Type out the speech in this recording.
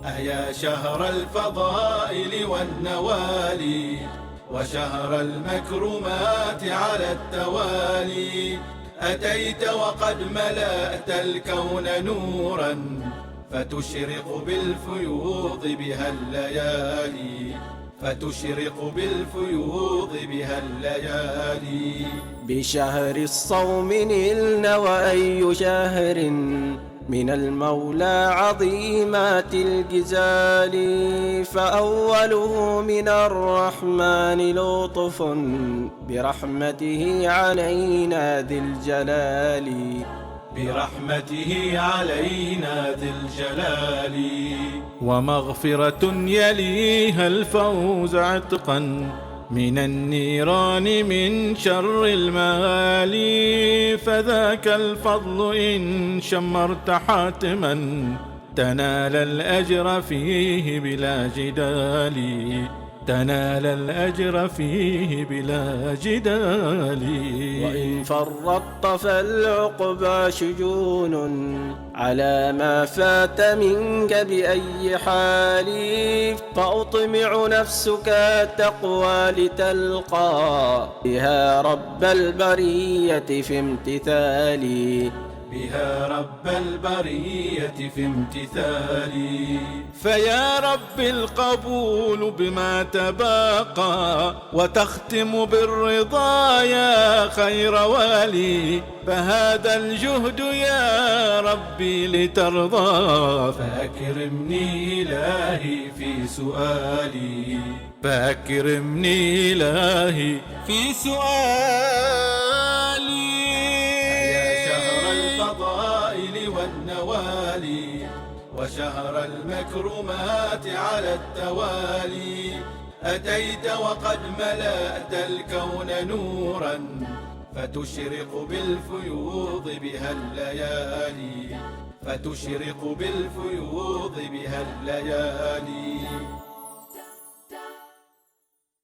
أيا شهر الفضائل والنوالي وشهر المكرمات على التوالي، أتيت وقد ملأت الكون نورا فتشرق بالفيوض بها الليالي، فتشرق بالفيوض بها الليالي. بشهر الصوم نلنا وأي شهر من المولى عظيمات الجزال، فأوله من الرحمن لطف برحمته علينا ذي الجلال، برحمته علينا ذي الجلال. ومغفرة يليها الفوز عتقا من النيران من شر المال، فذاك الفضل إن شمرت حاتما تنال الأجر فيه بلا جدال، تنال الأجر فيه بلا جدال. وإن فرطت فالعقبى شجون على ما فات منك بأي حال، فأطمع نفسك التقوى لتلقى بها رب البرية في امتثالي، بها رب البرية في امتثالي. فيا رب القبول بما تباقى وتختم بالرضا يا خير والي، فهذا الجهد يا ربي لترضى، فأكرمني إلهي في سؤالي، فأكرمني إلهي في سؤالي. والنوالي وشهر المكرمات على التوالي، أتيت وقد ملأت الكون نورا فتشرق بالفيوض بها الليالي، فتشرق بالفيوض بها الليالي.